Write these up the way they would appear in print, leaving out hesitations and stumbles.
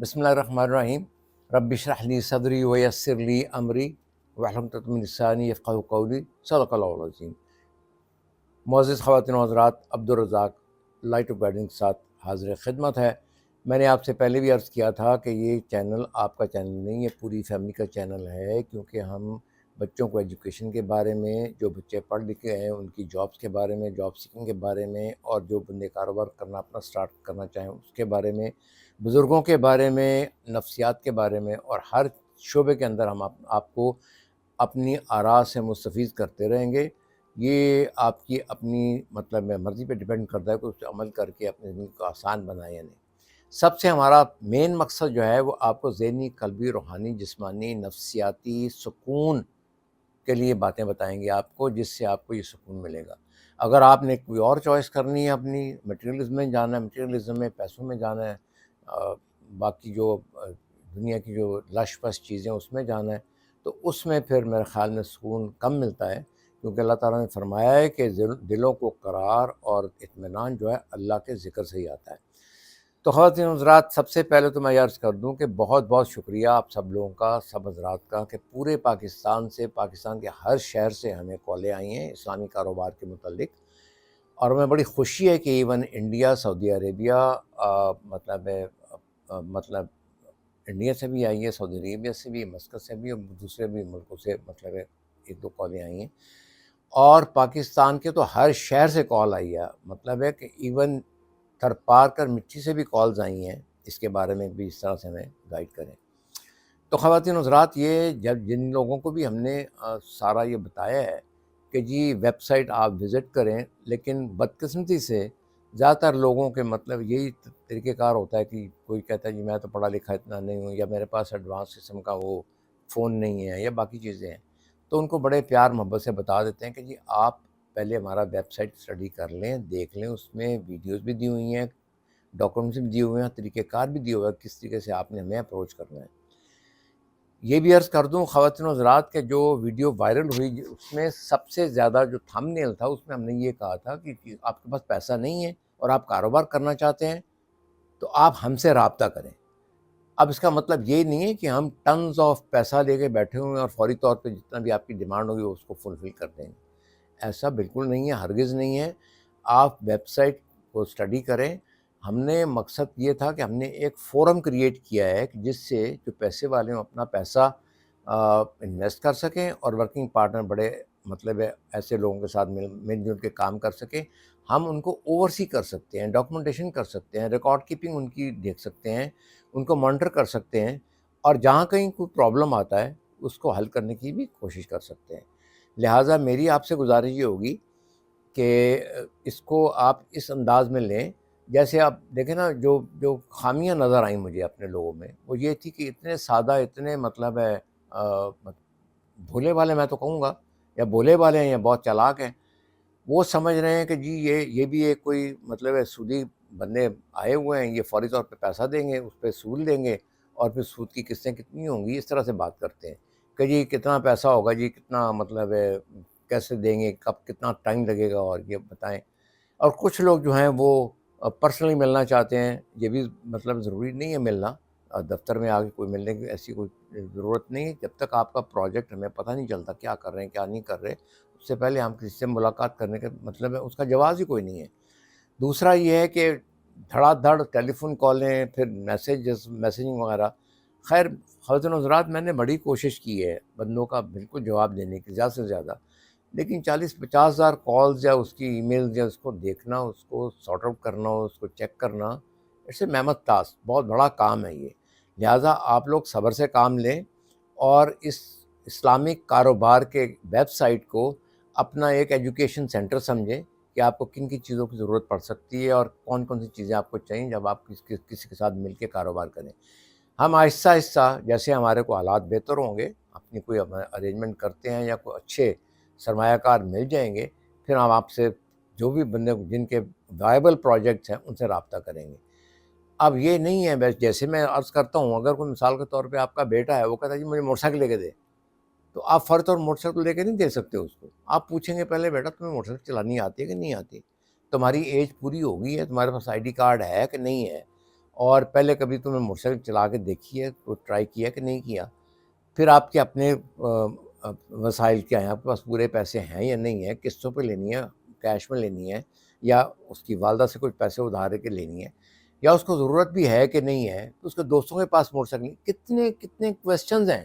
बिस्मिल्लाहिर्रहमानिर्रहीम। रब्बि इश्रह ली सदरी व यस्सिर ली अमरी वहलुल उक़दतम मिन लिसानी यफ़क़हू क़ौली। सदक़ल्लाहुल अज़ीम। मुअज़्ज़िज़ ख़वातीन व हज़रात, Abdur Razzaq light of guidance के साथ हाज़िर खिदमत है। मैंने आपसे पहले भी अर्ज़ किया था कि ये चैनल आपका चैनल नहीं है, पूरी फैमिली का चैनल है, क्योंकि हम बच्चों को एजुकेशन के बारे में, जो बच्चे पढ़ लिखे हैं उनकी जॉब्स के बारे में, जॉब सीकिंग के बारे में, और जो बंदे कारोबार करना अपना स्टार्ट करना चाहें उसके बारे में, बुज़ुर्गों के बारे में, नफ्सियात के बारे में, और हर शोबे के अंदर हम आपको अपनी आरा से मुस्तफ़ीज़ करते रहेंगे। ये आपकी अपनी मतलब मर्ज़ी पे डिपेंड करता है कि उस पे अमल करके अपनी ज़िंदगी को आसान बनाएँ या नहीं। सबसे हमारा मेन मकसद जो है वो आपको ज़हनी, क़ल्बी, रूहानी, जिस्मानी, नफ्सियाती सुकून के लिए बातें बताएँगे आपको, जिससे आपको ये सुकून मिलेगा। अगर आपने कोई और चॉइस करनी है, अपनी मटेरियलिज़्म में जाना है, मटेरियलिज़्म में पैसों में जाना है, बाकी जो दुनिया की जो लश-फश चीज़ें उसमें जाना है, तो उसमें फिर मेरे ख़्याल में सुकून कम मिलता है, क्योंकि अल्लाह ताला ने फ़रमाया है कि दिलों को करार और इत्मीनान जो है अल्लाह के ज़िक्र से ही आता है। तो ख़वातीन हज़रात, सबसे पहले तो मैं ये अर्ज़ कर दूँ कि बहुत बहुत शुक्रिया आप सब लोगों का, सब हज़रात का, कि पूरे पाकिस्तान से, पाकिस्तान के हर शहर से हमें कॉलें आई हैं इस्लामी कारोबार के मुतल्लिक़। और हमें बड़ी खुशी है कि इवन इंडिया, सऊदी अरेबिया, मतलब इंडिया से भी आई है, सऊदी अरेबिया से भी, मस्कत से भी, और दूसरे भी मुल्कों से मतलब है 1-2 कॉलें आई हैं। और पाकिस्तान के तो हर शहर से कॉल आई है, मतलब है कि इवन थरपारकर मिट्टी से भी कॉल्स आई हैं, इसके बारे में भी इस तरह से हमें गाइड करें। तो ख़वातीन हज़रात, ये जब जिन लोगों को भी हमने सारा ये बताया है कि जी वेबसाइट आप विज़िट करें, लेकिन बदकिस्मती से ज़्यादातर लोगों के मतलब यही तरीक़ेकार होता है कि कोई कहता है जी मैं तो पढ़ा लिखा इतना नहीं हूँ, या मेरे पास एडवांस किस्म का वो फ़ोन नहीं है, या बाकी चीज़ें हैं। तो उनको बड़े प्यार मोहब्बत से बता देते हैं कि जी आप पहले हमारा वेबसाइट स्टडी कर लें, देख लें, उसमें वीडियोज़ भी दी हुई हैं, डॉक्यूमेंट्स भी दिए हुए हैं, तरीक़ेकार भी दिया हुआ है किस तरीके से आपने हमें अप्रोच करना है। ये भी अर्ज़ कर दूँ ख़वातीन हज़रात के जो वीडियो वायरल हुई उसमें सबसे ज़्यादा जो थंबनेल था उसमें हमने ये कहा था कि आपके पास पैसा नहीं है और आप कारोबार करना चाहते हैं तो आप हमसे राब्ता करें। अब इसका मतलब ये नहीं है कि हम टन्स ऑफ पैसा लेके बैठे हुए हैं और फ़ौरी तौर पे जितना भी आपकी डिमांड होगी उसको फुलफ़िल कर देंगे। ऐसा बिल्कुल नहीं है, हरगिज़ नहीं है। आप वेबसाइट को स्टडी करें। हमने मकसद ये था कि हमने एक फ़ोरम क्रिएट किया है कि जिससे जो पैसे वाले हों अपना पैसा इन्वेस्ट कर सकें और वर्किंग पार्टनर बड़े मतलब है ऐसे लोगों के साथ मिल-जुल के काम कर सकें। हम उनको ओवरसी कर सकते हैं, डॉक्यूमेंटेशन कर सकते हैं, रिकॉर्ड कीपिंग उनकी देख सकते हैं, उनको मॉनिटर कर सकते हैं, और जहाँ कहीं कोई प्रॉब्लम आता है उसको हल करने की भी कोशिश कर सकते हैं। लिहाज़ा मेरी आपसे गुज़ारिश ये होगी कि इसको आप इस अंदाज़ में लें, जैसे आप देखें ना, जो जो ख़ामियाँ नज़र आईं मुझे अपने लोगों में, वो ये थी कि इतने सादा, इतने मतलब है भोले भाले मैं तो कहूँगा, या भोले भाले हैं या बहुत चालाक हैं। वो समझ रहे हैं कि जी ये भी एक कोई मतलब है सूदी बंदे आए हुए हैं, ये फ़ौरी तौर पे पैसा देंगे, उस पे सूद लेंगे और फिर सूद की किस्तें कितनी होंगी, इस तरह से बात करते हैं कि जी कितना पैसा होगा, जी कितना मतलब है, कैसे देंगे, कब कितना टाइम लगेगा, और ये बताएँ। और कुछ लोग जो हैं वो पर्सनली मिलना चाहते हैं, ये भी मतलब ज़रूरी नहीं है मिलना, दफ़्तर में आके कोई मिलने की ऐसी कोई ज़रूरत नहीं है। जब तक आपका प्रोजेक्ट हमें पता नहीं चलता क्या कर रहे हैं, क्या नहीं कर रहे, उससे पहले हम किसी से मुलाकात करने का मतलब है उसका जवाज़ ही कोई नहीं है। दूसरा ये है कि धड़ाधड़ टेलीफ़ोन कॉलें, फिर मैसेजिंग वगैरह। ख़ैर ख़वातीन हज़रात, मैंने बड़ी कोशिश की है बंदों का बिल्कुल जवाब देने की, ज़्यादा से ज़्यादा, लेकिन 40-50 हज़ार कॉल्स या उसकी ईमेल्स या उसको देखना, उसको सॉर्ट आउट करना, उसको चेक करना, इट्स ए मैमथ टास्क, बहुत बड़ा काम है ये। लिहाज़ा आप लोग सब्र से काम लें और इस इस्लामिक कारोबार के वेबसाइट को अपना एक एजुकेशन सेंटर समझें कि आपको किन-किन चीज़ों की ज़रूरत पड़ सकती है और कौन-कौन सी चीज़ें आपको चाहिए जब आप किसी के साथ मिल के कारोबार करें। हम आहिस्ता-आहिस्ता जैसे हमारे को हालात बेहतर होंगे, अपनी कोई अरेंजमेंट करते हैं या कोई अच्छे सरमायाकार मिल जाएँगे, फिर हम आपसे जो भी बंदे जिनके वायबल प्रोजेक्ट्स हैं उनसे राब्ता करेंगे। अब ये नहीं है, बस जैसे मैं अर्ज़ करता हूँ, अगर कोई मिसाल के तौर पे आपका बेटा है, वो कहता है जी मुझे मोटरसाइकिल लेके दे, तो आप फ़ौरी तौर मोटरसाइकिल लेके नहीं दे सकते उसको। आप पूछेंगे पहले, बेटा तुम्हें मोटरसाइकिल चलानी आती है कि नहीं आती? तुम्हारी एज पूरी हो गई है, तुम्हारे पास आईडी कार्ड है कि नहीं है? اور پہلے کبھی تم نے موٹر سائیکل چلا کے دیکھی ہے، تو ٹرائی کیا کہ نہیں کیا؟ پھر آپ کے اپنے وسائل کیا ہیں، آپ کے پاس پورے پیسے ہیں یا نہیں ہیں، قسطوں پہ لینی ہے، کیش میں لینی ہے، یا اس کی والدہ سے کچھ پیسے ادھار کے لینی ہے، یا اس کو ضرورت بھی ہے کہ نہیں ہے، تو اس کے دوستوں کے پاس موٹر سائیکل، کتنے کتنے کویسچنز ہیں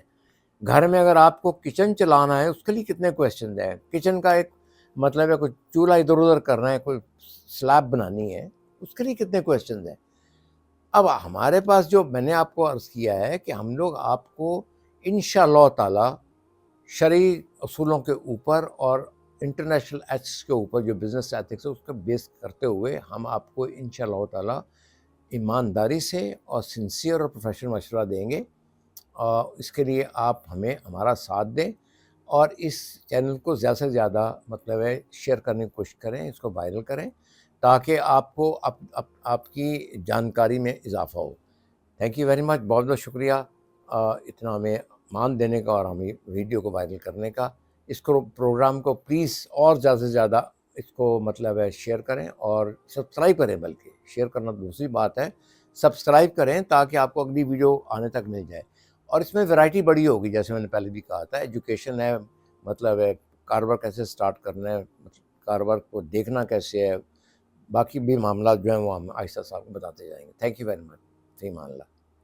گھر میں. اگر آپ کو کچن چلانا ہے اس کے لیے کتنے کویسچنز ہیں، کچن کا ایک مطلب ہے کوئی چولہا ادھر ادھر کرنا ہے، کوئی سلیب بنانی ہے، اس کے لیے کتنے کویسچنز ہیں. اب ہمارے پاس جو میں نے آپ کو عرض کیا ہے کہ ہم لوگ آپ کو انشاءاللہ تعالی شرعی اصولوں کے اوپر اور انٹرنیشنل ایتھکس کے اوپر، جو بزنس ایتھکس ہے اس کا بیس کرتے ہوئے ہم آپ کو انشاءاللہ تعالی ایمانداری سے اور سنسیئر اور پروفیشنل مشورہ دیں گے. اور اس کے لیے آپ ہمیں ہمارا ساتھ دیں، اور اس چینل کو زیادہ سے زیادہ مطلب ہے شیئر کرنے کی کوشش کریں، اس کو وائرل کریں، تاکہ آپ کو آپ کی جانکاری میں اضافہ ہو. تھینک یو ویری مچ، بہت بہت شکریہ اتنا ہمیں مان دینے کا اور ہمیں ویڈیو کو وائرل کرنے کا. اس کو پروگرام کو پلیز اور زیادہ سے زیادہ اس کو مطلب ہے شیئر کریں اور سبسکرائب کریں، بلکہ شیئر کرنا دوسری بات ہے، سبسکرائب کریں تاکہ آپ کو اگلی ویڈیو آنے تک مل جائے. اور اس میں ویرائٹی بڑی ہوگی، جیسے میں نے پہلے بھی کہا تھا، ایجوکیشن ہے، مطلب ہے کاروبار کیسے سٹارٹ کرنا ہے، کاروبار کو دیکھنا کیسے ہے، باقی بھی معاملات جو ہیں وہ ہم آہستہ آہستہ آپ کو بتاتے جائیں گے. تھینک یو ویری مچ، فی امان اللہ.